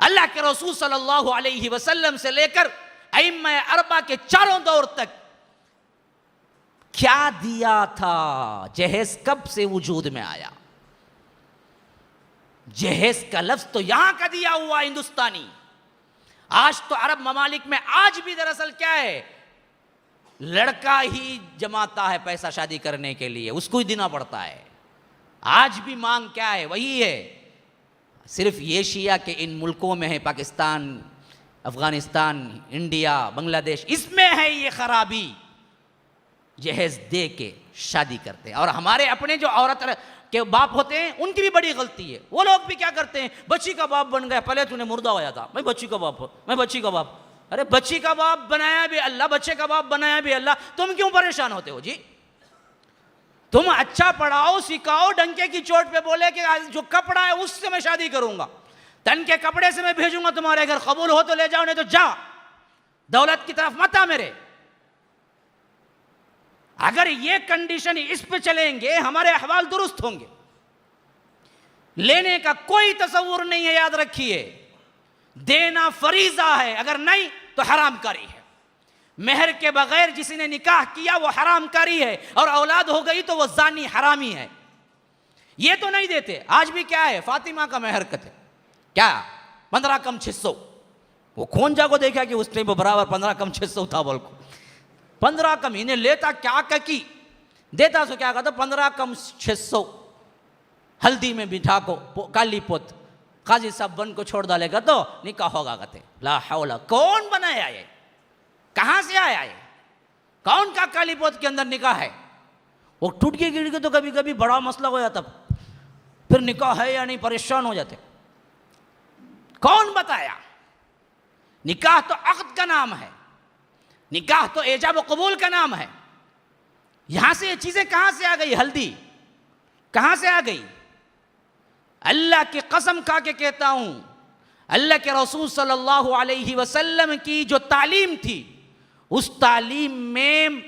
अल्लाह के रसूल सल्लल्लाहु अलैहि वसल्लम से लेकर अइम्मा अरबा के चारों दौर तक क्या दिया था? जहेज कब से वजूद में आया? जहेज का लफ्ज तो यहां का दिया हुआ हिंदुस्तानी। आज तो अरब ममालिक में आज भी दरअसल क्या है, लड़का ही जमाता है पैसा शादी करने के लिए, उसको ही देना पड़ता है। आज भी मांग क्या है, वही है। सिर्फ एशिया के इन मुल्कों में है, पाकिस्तान, अफगानिस्तान, इंडिया, बांग्लादेश, इसमें है ये खराबी। जहेज दे के शादी करते हैं। और हमारे अपने जो औरत के बाप होते हैं उनकी भी बड़ी गलती है। वो लोग भी क्या करते हैं, बच्ची का बाप बन गया, पहले तूने मुर्दा होया था, मैं बच्ची का बाप, मैं बच्ची का बाप। अरे बच्ची का बाप बनाया भी अल्लाह, बच्चे का बाप बनाया भी अल्लाह, तुम क्यों परेशान होते हो जी? तुम अच्छा पढ़ाओ, सिखाओ, डंके की चोट पे बोले कि जो कपड़ा है उससे मैं शादी करूंगा, तन के कपड़े से मैं भेजूंगा तुम्हारे घर, कबूल हो तो ले जाओ, नहीं तो जा, दौलत की तरफ मत आ मेरे। अगर ये कंडीशन इस पे चलेंगे हमारे अहवाल दुरुस्त होंगे। लेने का कोई तसव्वुर नहीं है, याद रखिए, देना फरीजा है, अगर नहीं तो हरामकारी है। मेहर के बगैर जिसने निकाह किया वो हरामकारी है, और औलाद हो गई तो वो जानी हरामी है। ये तो नहीं देते। आज भी क्या है, फातिमा का मेहर कथे क्या 15 कम 600, वो कौन जाको देखा कि उस टाइम बराबर 15 कम 600 था, बोल को 15 कम इन्हें लेता क्या की देता, सो क्या कहता 15 कम 600 हल्दी में बिठा को काली पोत काजी साहब बन को छोड़ डालेगा तो निकाह होगा। कहते ला हौला, कौन बनाया ये, कहां से आया ये, कौन का काली पोत के अंदर निकाह है? वो टूट के गिर के तो कभी कभी बड़ा मसला हो जाता, फिर निकाह है या नहीं परेशान हो जाते। कौन बताया? निकाह तो अक़्द का नाम है, निकाह तो एजाब कबूल का नाम है। यहां से ये चीजें कहां से आ गई? हल्दी कहां से आ गई? अल्लाह की कसम खा के कहता हूं, अल्लाह के रसूल सल्लल्लाहु अलैहि वसल्लम की जो तालीम थी, उस तालीम में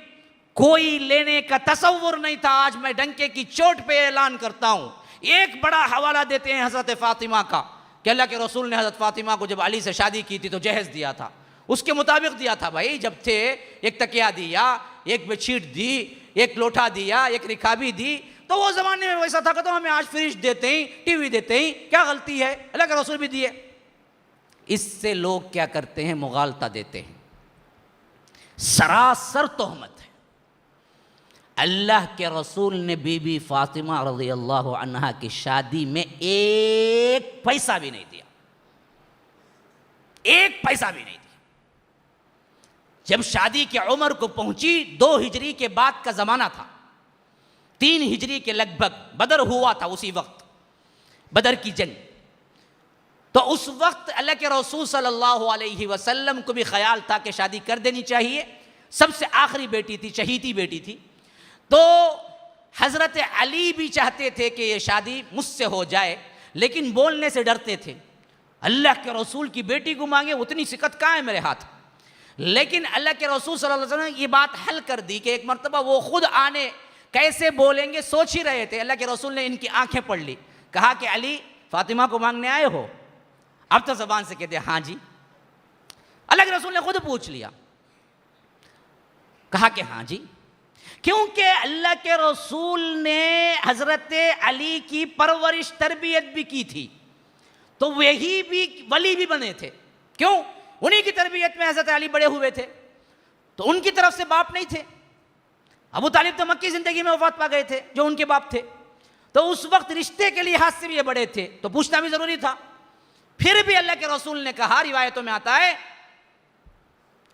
कोई लेने का तसव्वुर नहीं था। आज मैं डंके की चोट पे ऐलान करता हूं। एक बड़ा हवाला देते हैं हजरत फातिमा का कि अल्लाह के रसूल ने हजरत फातिमा को जब अली से शादी की थी तो जहेज दिया था, उसके मुताबिक दिया था भाई। जब थे एक तकिया दिया, एक बेडशीट दी, एक लोटा दिया, एक रिकाबी दी, तो वो जमाने में वैसा था कि तो हमें आज फ्रिज देते हैं, टीवी देते हैं, क्या गलती है? अल्लाह के रसूल भी दिए। इससे लोग क्या करते हैं, मुगालता देते हैं। सरासर तोहमत है। अल्लाह के रसूल ने बीबी फातिमा रज़ी अल्लाह अन्हा की शादी में एक पैसा भी नहीं दिया, एक पैसा भी नहीं दिया। जब शादी की उम्र को पहुंची, 2 हिजरी के बाद का जमाना था, 3 हिजरी के लगभग बदर हुआ था। उसी वक्त बदर की जंग, तो उस वक्त अल्लाह के रसूल सल्लल्लाहु अलैहि वसल्लम को भी ख्याल था कि शादी कर देनी चाहिए। सबसे आखिरी बेटी थी, शहीदी बेटी थी, तो हजरत अली भी चाहते थे कि ये शादी मुझसे हो जाए, लेकिन बोलने से डरते थे। अल्लाह के रसूल की बेटी को मांगे, उतनी सिकत कहाँ है मेरे हाथ। लेकिन अल्लाह के रसूल सल्लल्लाहु अलैहि वसल्लम ने ये बात हल कर दी कि एक मरतबा वो खुद आने, कैसे बोलेंगे सोच ही रहे थे। अल्लाह के रसूल ने इनकी आंखें पढ़ ली, कहा कि अली फातिमा को मांगने आए हो? अब तो जबान से कहते हाँ जी। अल्लाह के रसूल ने खुद पूछ लिया, कहा कि हाँ जी, क्योंकि अल्लाह के रसूल ने हजरत अली की परवरिश तरबियत भी की थी, तो वही भी वली भी बने थे। क्यों? उन्हीं की तरबियत में हजरत अली बड़े हुए थे, तो उनकी तरफ से बाप नहीं थे। अबू तालिब तो मक्की जिंदगी में वफात पा गए थे, जो उनके बाप थे, तो उस वक्त रिश्ते के लिहाज से भी ये बड़े थे, तो पूछना भी जरूरी था। फिर भी अल्लाह के रसूल ने कहा, रिवायतों में आता है,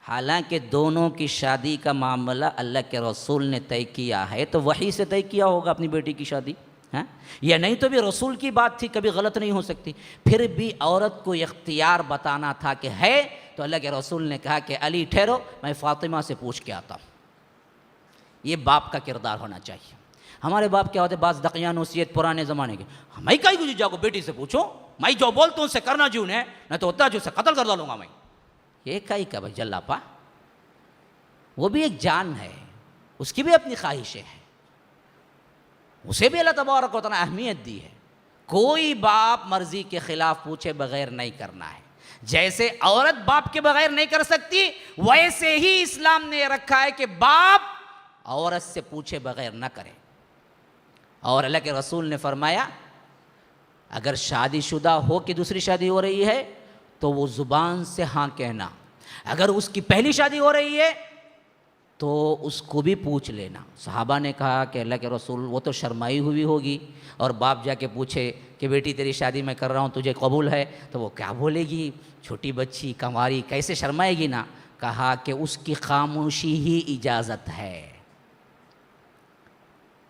हालांकि दोनों की शादी का मामला अल्लाह के रसूल ने तय किया है, तो वही से तय किया होगा अपनी बेटी की शादी, है या नहीं तो भी रसूल की बात थी, कभी गलत नहीं हो सकती। फिर भी औरत को इख्तियार बताना था कि है, तो अल्लाह के रसूल ने कहा कि अली ठहरो, मैं फातिमा से पूछ के आता हूँ। ये बाप का किरदार होना चाहिए। हमारे बाप क्या होते, बाज दकिया नसीहत पुराने ज़माने के, मैं कहीं कुछ जाको बेटी से पूछो, मैं जो बोलता हूँ उससे करना जी उन्हें, नहीं तो होता जो उसे कत्ल कर डालूंगा मैं। ये कहीं का भाई जल्लापा, वो भी एक जान है, उसकी भी अपनी ख्वाहिशें हैं, उसे भी अल्लाह तबारक व तआला अहमियत दी है। कोई बाप मर्जी के खिलाफ पूछे बगैर नहीं करना है। जैसे औरत बाप के बगैर नहीं कर सकती, वैसे ही इस्लाम ने रखा है कि बाप औरत से पूछे बगैर ना करे। और अल्लाह के रसूल ने फरमाया, अगर शादीशुदा हो कि दूसरी शादी हो रही है तो वो ज़ुबान से हाँ कहना, अगर उसकी पहली शादी हो रही है तो उसको भी पूछ लेना। सहाबा ने कहा कि अल्लाह के रसूल, वो तो शर्माई हुई होगी, और बाप जाके पूछे कि बेटी तेरी शादी मैं कर रहा हूँ, तुझे कबूल है, तो वो क्या बोलेगी, छोटी बच्ची कंवारी कैसे शर्माएगी ना। कहा कि उसकी खामोशी ही इजाज़त है,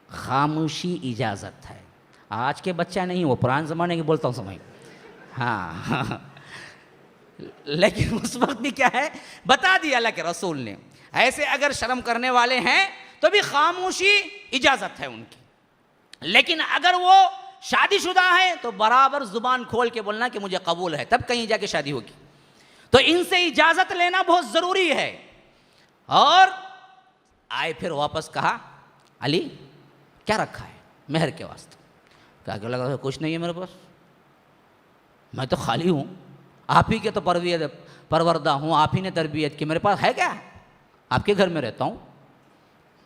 खामोशी इजाज़त है। आज के बच्चा नहीं, वो पुराने ज़माने की बोलता हूँ समय। हाँ लेकिन उस वक्त भी क्या है, बता दिया अल्लाह के रसूल ने, ऐसे अगर शर्म करने वाले हैं तो भी खामोशी इजाज़त है उनकी। लेकिन अगर वो शादीशुदा है तो बराबर ज़ुबान खोल के बोलना कि मुझे कबूल है, तब कहीं जाके शादी होगी। तो इनसे इजाज़त लेना बहुत ज़रूरी है। और आए फिर वापस, कहा अली क्या रखा है मेहर के वास्ते? क्या लगा, कुछ नहीं है मेरे पास, मैं तो खाली हूँ, आप ही के तो परवरदा हूँ, आप ही ने तरबियत की, मेरे पास है क्या? आपके घर में रहता हूँ,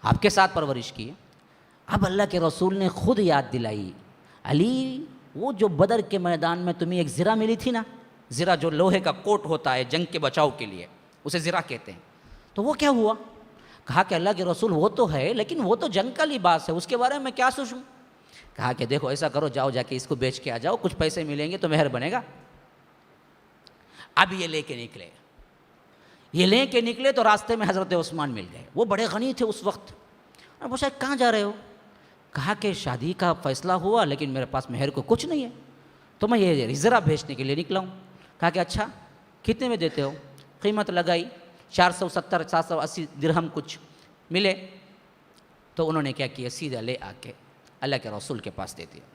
आपके साथ परवरिश की है। अब अल्लाह के रसूल ने खुद याद दिलाई, अली वो जो बदर के मैदान में तुम्हें एक ज़िरा मिली थी ना, ज़िरा जो लोहे का कोट होता है जंग के बचाव के लिए, उसे ज़िरा कहते हैं, तो वो क्या हुआ? कहा कि अल्लाह के रसूल वो तो है, लेकिन वो तो जंग का लिबास है, उसके बारे में क्या सोचूं? कहा कि देखो ऐसा करो, जाओ जाके इसको बेच के आ जाओ, कुछ पैसे मिलेंगे तो मेहर बनेगा। अब ये लेके निकले, ये लेके निकले तो रास्ते में हज़रत उस्मान मिल गए, वो बड़े गनी थे उस वक्त। और पूछा कहाँ जा रहे हो? कहा कि शादी का फ़ैसला हुआ लेकिन मेरे पास मेहर को कुछ नहीं है, तो मैं ये ज़रा बेचने के लिए निकला हूँ। कहा कि अच्छा कितने में देते हो? कीमत लगाई, 470 480 दिरहम कुछ मिले। तो उन्होंने क्या किया, सीधा ले आके अल्लाह के रसूल के पास दे दिया,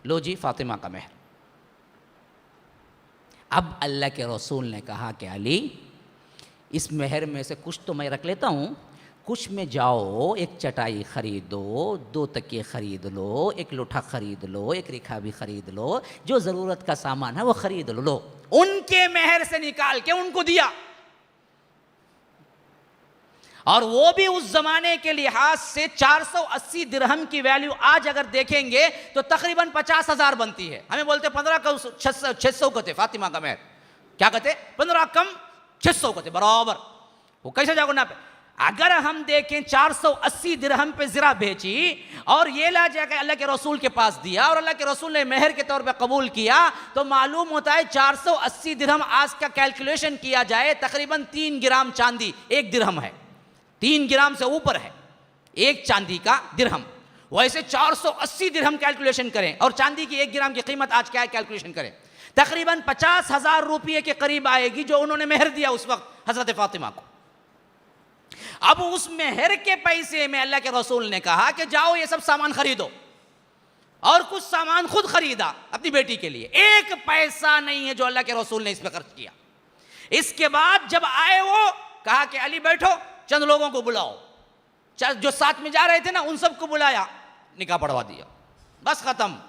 लो जी फ़ातिमा का मेहर। अब अल्लाह के रसूल ने कहा कि अली इस मेहर में से कुछ तो मैं रख लेता हूँ, कुछ में जाओ एक चटाई ख़रीदो, 2 तकिए ख़रीद लो, एक लोटा ख़रीद लो, एक रिखा भी ख़रीद लो, जो ज़रूरत का सामान है वो ख़रीद लो। उनके मेहर से निकाल के उनको दिया। और वो भी उस ज़माने के लिहाज से 480 दिरहम की वैल्यू आज अगर देखेंगे तो तकरीबन 50,000 बनती है। हमें बोलते 15 का 600 कहते फातिमा का मेहर, क्या कहते 15 कम 600 कहते बराबर। वो कैसे जाओगे ना पे? अगर हम देखें 480 दिरहम पे ज़रा बेची और ये ला जाकर अल्लाह के रसूल के पास दिया और अल्लाह के रसूल ने मेहर के तौर पे कबूल किया, तो मालूम होता है 480 दिरहम आज का कैलकुलेशन किया जाए तकरीबन 3 ग्राम चांदी 1 दिरहम है, 3 ग्राम से ऊपर है एक चांदी का दिरहम। वैसे 480 दिरहम कैलकुलेशन करें और चांदी की 1 ग्राम की कीमत आज क्या है कैलकुलेशन करें, तकरीबन 50,000 रुपये के करीब आएगी जो उन्होंने मेहर दिया उस वक्त हजरत फातिमा को। अब उस मेहर के पैसे में अल्लाह के रसूल ने कहा कि जाओ ये सब सामान खरीदो, और कुछ सामान खुद खरीदा अपनी बेटी के लिए। 1 पैसा नहीं है जो अल्लाह के रसूल ने इस पर खर्च किया। इसके बाद जब आए वो कहा कि अली बैठो, चंद लोगों को बुलाओ, जो साथ में जा रहे थे ना उन सबको बुलाया, निकाह पढ़वा दिया, बस खत्म।